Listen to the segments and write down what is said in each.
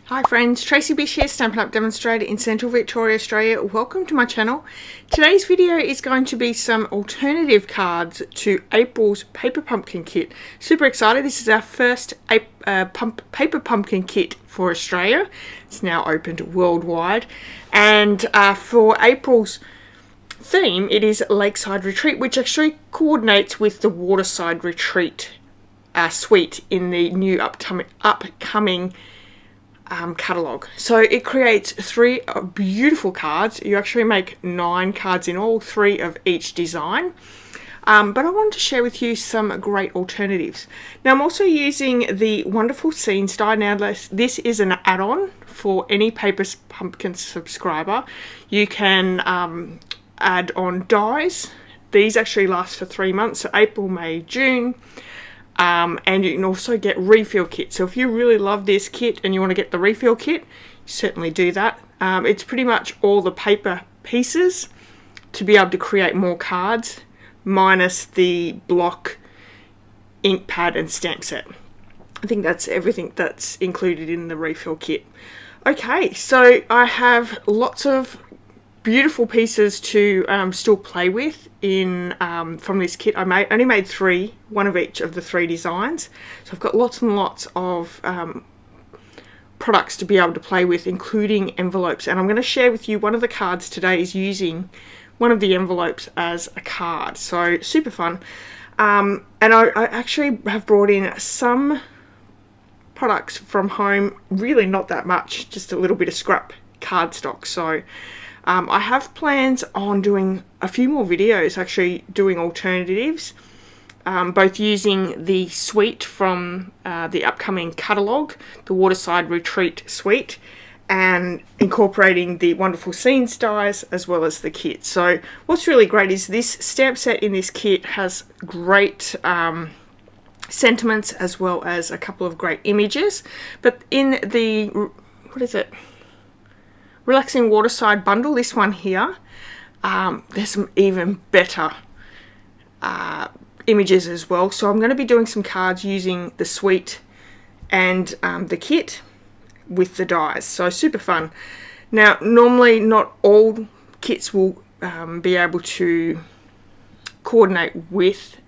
Hi friends, Tracy.bish here, Stampin' Up! Demonstrator in Central Victoria, Australia. Welcome to my channel. Today's video is going to be some alternative cards to April's Paper Pumpkin Kit. Super excited, this is our first Paper Pumpkin Kit for Australia. It's now opened worldwide. And for April's theme, it is Lakeside Retreat, which actually coordinates with the Waterside Retreat Suite in the new upcoming catalogue. So it creates 3 beautiful cards. You actually make 9 cards in all, 3 of each design. But I wanted to share with you some great alternatives. Now I'm also using the wonderful Scenes die. Now this is an add-on for any Paper Pumpkin subscriber. You can add on dies. These actually last for 3 months, so April, May, June. And you can also get refill kits. So if you really love this kit and you want to get the refill kit, certainly do that. It's pretty much all the paper pieces to be able to create more cards, minus the block, ink pad and stamp set. I think that's everything that's included in the refill kit. Okay, so I have lots of beautiful pieces to still play with in from this kit. I only made 3, one of each of the 3 designs, so I've got lots and lots of products to be able to play with, including envelopes. And I'm going to share with you one of the cards today is using one of the envelopes as a card, so super fun. And I actually have brought in some products from home, really not that much, just a little bit of scrap cardstock. So I have plans on doing a few more videos, actually doing alternatives, both using the suite from the upcoming catalogue, the Waterside Retreat Suite, and incorporating the wonderful Scenes dies as well as the kit. So what's really great is this stamp set in this kit has great sentiments as well as a couple of great images. But in the, what is it? Relaxing Waterside bundle, this one here, there's some even better images as well. So I'm going to be doing some cards using the suite and the kit with the dies. So super fun. Now normally not all kits will be able to coordinate with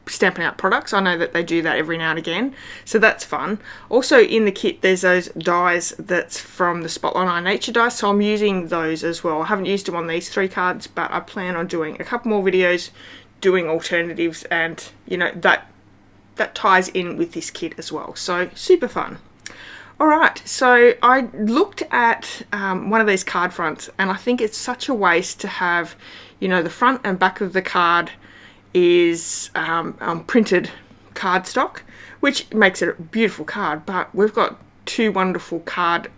Stampin' Up! Products. I know that they do that every now and again, so that's fun. Also in the kit there's those dies that's from the Spotlight Eye Nature dies, so I'm using those as well. I haven't used them on these 3 cards, but I plan on doing a couple more videos doing alternatives, and you know that ties in with this kit as well, so super fun. Alright, so I looked at one of these card fronts, and I think it's such a waste to have, you know, the front and back of the card is printed cardstock, which makes it a beautiful card. But we've got 2 wonderful cards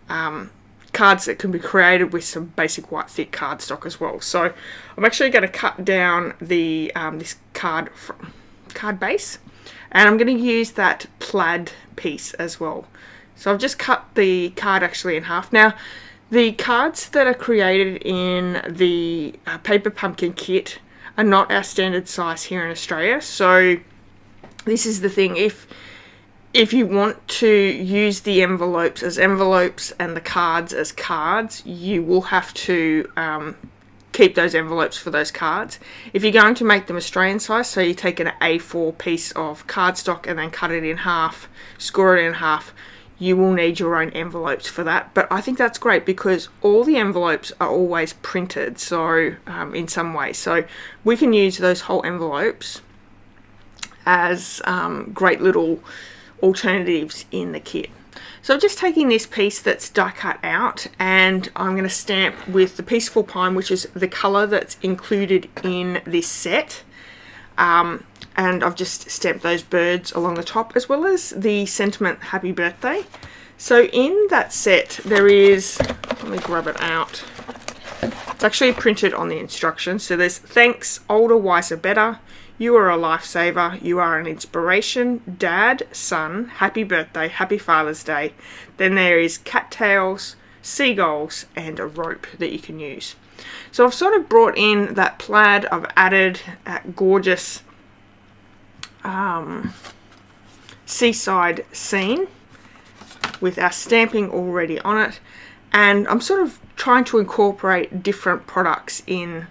that can be created with some basic white thick cardstock as well. So I'm actually going to cut down the this card base, and I'm going to use that plaid piece as well. So I've just cut the card actually in half. Now the cards that are created in the Paper Pumpkin Kit are not our standard size here in Australia. So this is the thing, if you want to use the envelopes as envelopes and the cards as cards, you will have to keep those envelopes for those cards. If you're going to make them Australian size, so you take an A4 piece of cardstock and then cut it in half, score it in half, you will need your own envelopes for that. But I think that's great because all the envelopes are always printed, so in some way, so we can use those whole envelopes as great little alternatives in the kit. So I'm just taking this piece that's die cut out, and I'm going to stamp with the Peaceful Pine, which is the colour that's included in this set. And I've just stamped those birds along the top, as well as the sentiment Happy Birthday. So in that set there is, let me grab it out, it's actually printed on the instructions. So there's thanks, older, wiser, better, you are a lifesaver, you are an inspiration, dad, son, happy birthday, happy Father's Day. Then there is cattails, seagulls and a rope that you can use. So I've sort of brought in that plaid, I've added that gorgeous seaside scene with our stamping already on it, and I'm sort of trying to incorporate different products in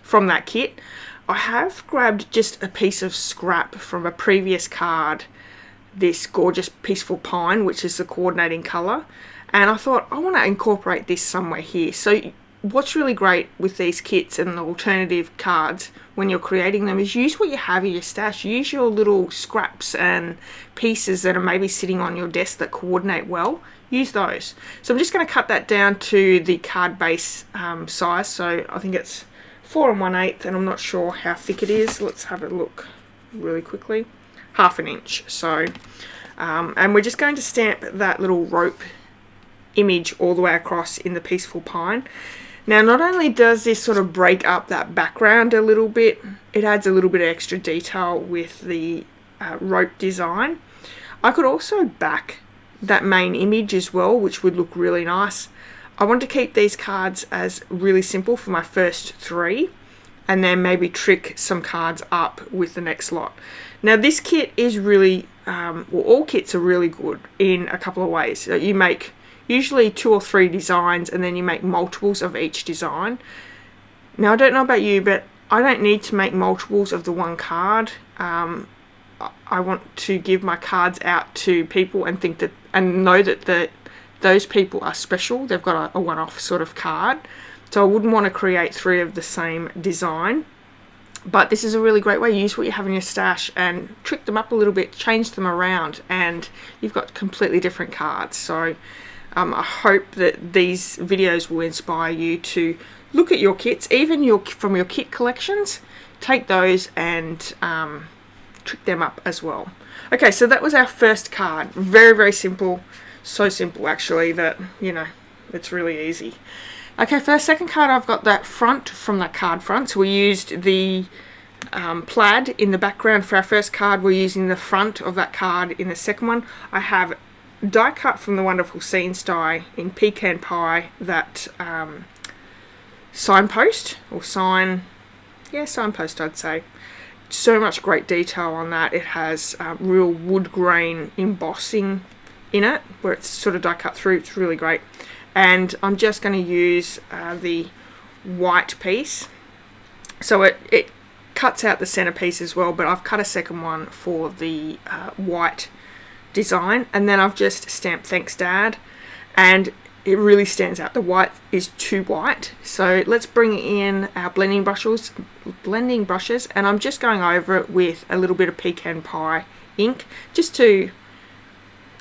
from that kit. I have grabbed just a piece of scrap from a previous card, this gorgeous Peaceful Pine, which is the coordinating colour, and I thought I want to incorporate this somewhere here. So what's really great with these kits and the alternative cards when you're creating them is use what you have in your stash. Use your little scraps and pieces that are maybe sitting on your desk that coordinate well. Use those. So I'm just going to cut that down to the card base size. So I think it's 4 1/8, and I'm not sure how thick it is. Let's have a look really quickly. 1/2 inch. So and we're just going to stamp that little rope image all the way across in the Peaceful Pine. Now, not only does this sort of break up that background a little bit, it adds a little bit of extra detail with the rope design. I could also back that main image as well, which would look really nice. I want to keep these cards as really simple for my first 3, and then maybe trick some cards up with the next lot. Now, this kit is really, well, all kits are really good in a couple of ways. So you make usually 2 or 3 designs, and then you make multiples of each design. Now, I don't know about you, but I don't need to make multiples of the one card. I want to give my cards out to people and think that, and know that those people are special. They've got a one-off sort of card. So I wouldn't want to create 3 of the same design. But this is a really great way. Use what you have in your stash and trick them up a little bit, change them around, and you've got completely different cards. So I hope that these videos will inspire you to look at your kits, even from your kit collections. Take those and trick them up as well. Okay, so that was our first card. Very, very simple. So simple, actually, that, you know, it's really easy. Okay, for our second card, I've got that front from that card front. So we used the plaid in the background for our first card. We're using the front of that card in the second one. I have die cut from the wonderful Scenes die in Pecan Pie, that signpost, or signpost, I'd say. So much great detail on that. It has real wood grain embossing in it, where it's sort of die cut through. It's really great. And I'm just going to use the white piece. So it cuts out the centerpiece as well, but I've cut a second one for the white design, and then I've just stamped Thanks Dad, and it really stands out. The white is too white. So let's bring in our blending brushes, and I'm just going over it with a little bit of Pecan Pie ink, just to,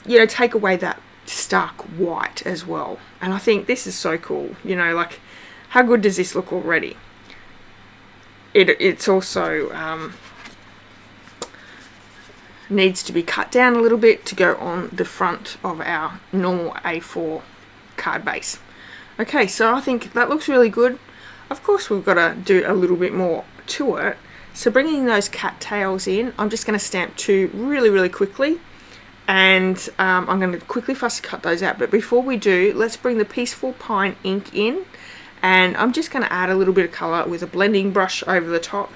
you know, take away that stark white as well. And I think this is so cool. You know, like, how good does this look already? It's also needs to be cut down a little bit to go on the front of our normal A4 card base. Okay, so I think that looks really good. Of course, we've got to do a little bit more to it. So bringing those cat tails in, I'm just going to stamp 2 really, really quickly. And I'm going to quickly fussy cut those out. But before we do, let's bring the Peaceful Pine ink in. And I'm just going to add a little bit of colour with a blending brush over the top,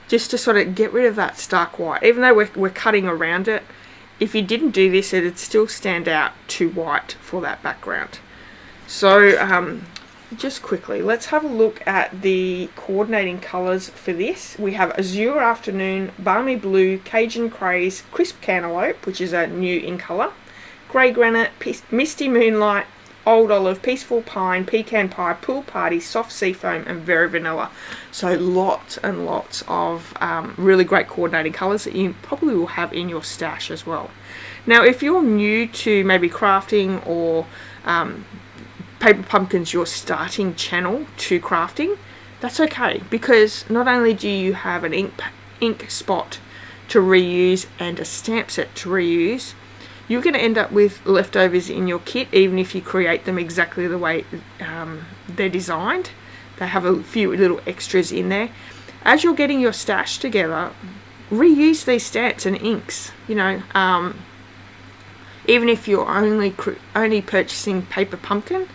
just to sort of get rid of that stark white. Even though we're cutting around it, if you didn't do this, it'd still stand out too white for that background. So just quickly, let's have a look at the coordinating colours for this. We have Azure Afternoon, Balmy Blue, Cajun Craze, Crisp Cantaloupe, which is a new in colour, Grey Granite, Misty Moonlight, Old Olive, Peaceful Pine, Pecan Pie, Pool Party, Soft Seafoam, and Very Vanilla. So lots and lots of really great coordinating colours that you probably will have in your stash as well. Now, if you're new to maybe crafting, or Paper Pumpkin's your starting channel to crafting, that's okay, because not only do you have an ink spot to reuse and a stamp set to reuse, you're going to end up with leftovers in your kit, even if you create them exactly the way they're designed. They have a few little extras in there. As you're getting your stash together, reuse these stamps and inks. You know, even if you're only purchasing Paper Pumpkin,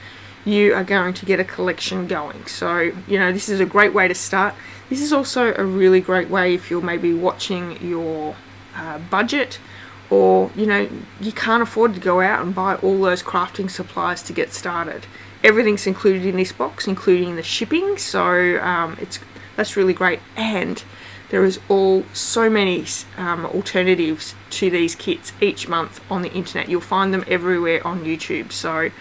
you are going to get a collection going. So, you know, this is a great way to start. This is also a really great way if you're maybe watching your budget, or you know, you can't afford to go out and buy all those crafting supplies to get started. Everything's included in this box, including the shipping, so that's really great. And there is so many alternatives to these kits each month on the internet. You'll find them everywhere on YouTube, so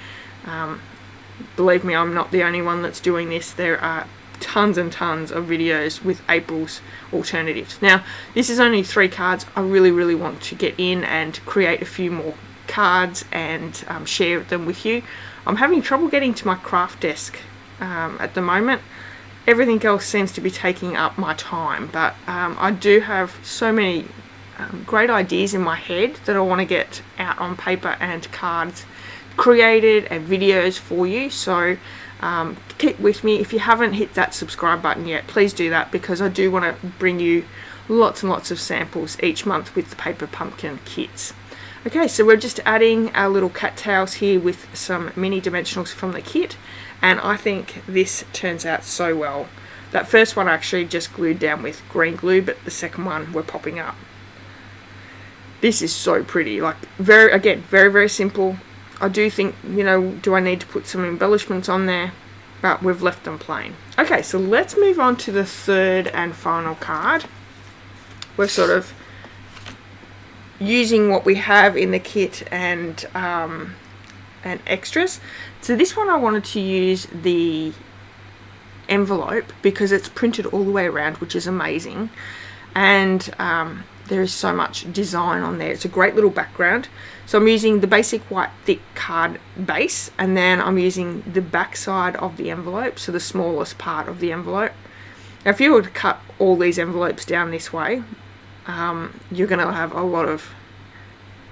believe me, I'm not the only one that's doing this. There are tons and tons of videos with April's alternatives. Now, this is only 3 cards. I really want to get in and create a few more cards and share them with you. I'm having trouble getting to my craft desk at the moment. Everything else seems to be taking up my time, but I do have so many great ideas in my head that I want to get out on paper and cards created and videos for you. So keep with me. If you haven't hit that subscribe button yet, please do that, because I do want to bring you lots and lots of samples each month with the paper pumpkin kits. Okay, so we're just adding our little cat tails here with some mini dimensionals from the kit, and I think this turns out so well. That first one I actually just glued down with green glue, but the second one we're popping up. This is so pretty, like very simple. I do think, you know, do I need to put some embellishments on there? But we've left them plain. Okay, so let's move on to the third and final card. We're sort of using what we have in the kit and extras. So this one I wanted to use the envelope because it's printed all the way around, which is amazing, and there is so much design on there. It's a great little background. So I'm using the basic white thick card base, and then I'm using the back side of the envelope, so the smallest part of the envelope. Now if you were to cut all these envelopes down this way, you're going to have a lot of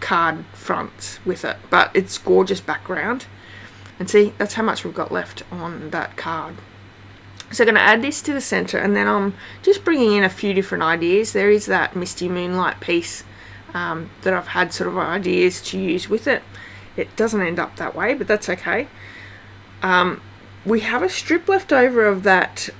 card fronts with it, but it's gorgeous background. And see, that's how much we've got left on that card. So I'm going to add this to the center, and then I'm just bringing in a few different ideas. There is that Misty Moonlight piece that I've had sort of ideas to use with it. It doesn't end up that way, but that's okay. We have a strip left over of that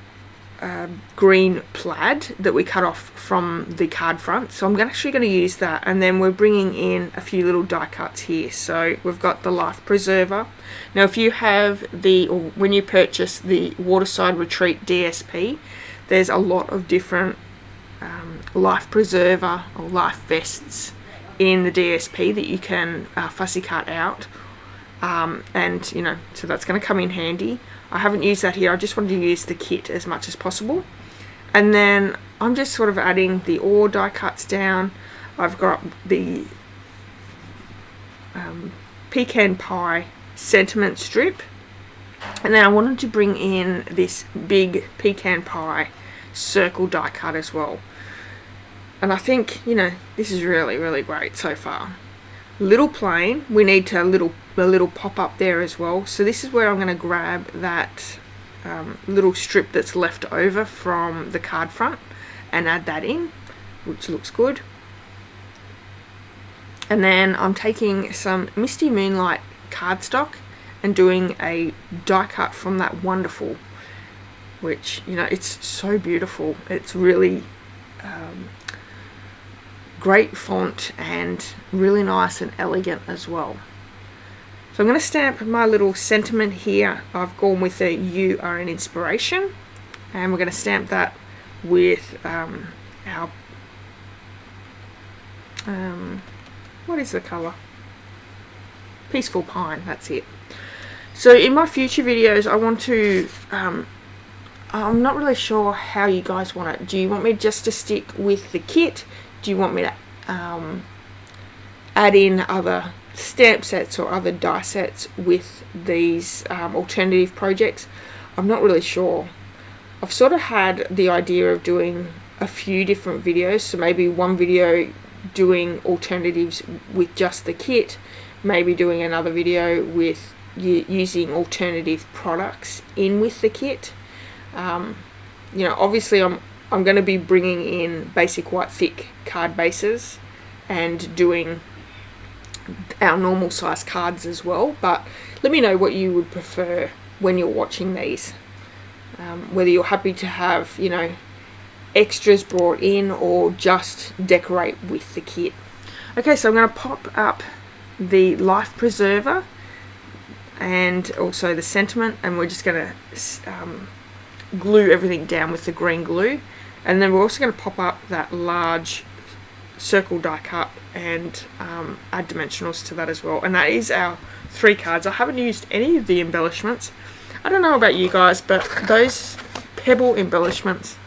green plaid that we cut off from the card front, so I'm actually going to use that, and then we're bringing in a few little die cuts here. So we've got the Life Preserver. Now if you have when you purchase the Waterside Retreat DSP, there's a lot of different Life Preserver or life vests in the DSP that you can fussy cut out, and you know, so that's going to come in handy. I haven't used that here. I just wanted to use the kit as much as possible. And then I'm just sort of adding the ore die cuts down. I've got the pecan pie sentiment strip. And then I wanted to bring in this big pecan pie circle die cut as well. And I think, you know, this is really great so far. Little plain, we need a little pop up there as well. So this is where I'm going to grab that little strip that's left over from the card front and add that in, which looks good. And then I'm taking some Misty Moonlight cardstock and doing a die cut from that Wonderful, which, you know, it's so beautiful. It's really great font and really nice and elegant as well. So I'm going to stamp my little sentiment here. I've gone with a "You Are an Inspiration," and we're going to stamp that with our what is the colour? Peaceful Pine, that's it. So in my future videos I want to I'm not really sure how you guys want it. Do you want me just to stick with the kit? Do you want me to add in other stamp sets or other die sets with these alternative projects? I'm not really sure. I've sort of had the idea of doing a few different videos, so maybe one video doing alternatives with just the kit, maybe doing another video with using alternative products in with the kit. You know, obviously I'm going to be bringing in basic white thick card bases and doing our normal size cards as well, but let me know what you would prefer when you're watching these, whether you're happy to have, you know, extras brought in or just decorate with the kit. Okay, so I'm going to pop up the life preserver and also the sentiment, and we're just going to glue everything down with the green glue. And then we're also going to pop up that large circle die cut and add dimensionals to that as well. And that is our 3 cards. I haven't used any of the embellishments. I don't know about you guys, but those pebble embellishments,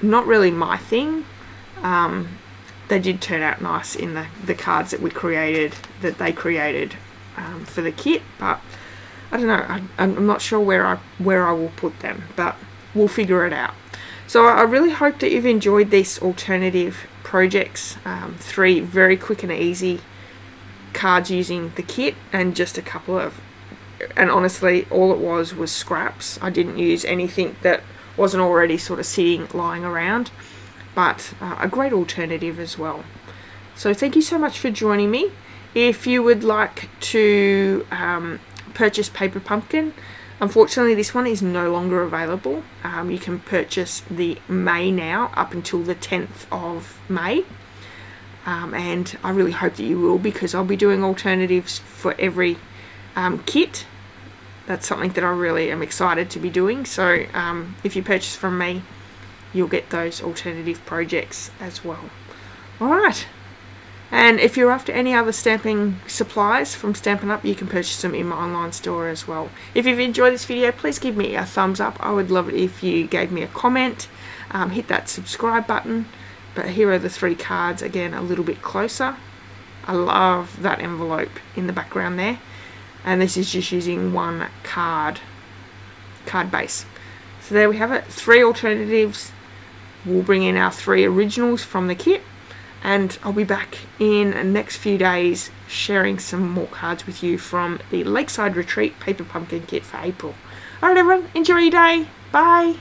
not really my thing. They did turn out nice in the cards that they created for the kit, but I don't know, I'm not sure where I will put them, but we'll figure it out. So I really hope that you've enjoyed these alternative projects, 3 very quick and easy cards using the kit, and just a couple of, and honestly all it was scraps. I didn't use anything that wasn't already sort of lying around, but a great alternative as well. So thank you so much for joining me. If you would like to purchase Paper Pumpkin, unfortunately this one is no longer available. You can purchase the May now up until the 10th of May, and I really hope that you will, because I'll be doing alternatives for every kit. That's something that I really am excited to be doing. So if you purchase from me, you'll get those alternative projects as well. Alright, and if you're after any other stamping supplies from Stampin' Up, you can purchase them in my online store as well. If you've enjoyed this video, please give me a thumbs up. I would love it if you gave me a comment. Hit that subscribe button. But here are the 3 cards, again a little bit closer. I love that envelope in the background there. And this is just using 1 card base. So there we have it, 3 alternatives. We'll bring in our 3 originals from the kit, and I'll be back in the next few days sharing some more cards with you from the Waterside Retreat Paper Pumpkin kit for April. Alright everyone, enjoy your day. Bye.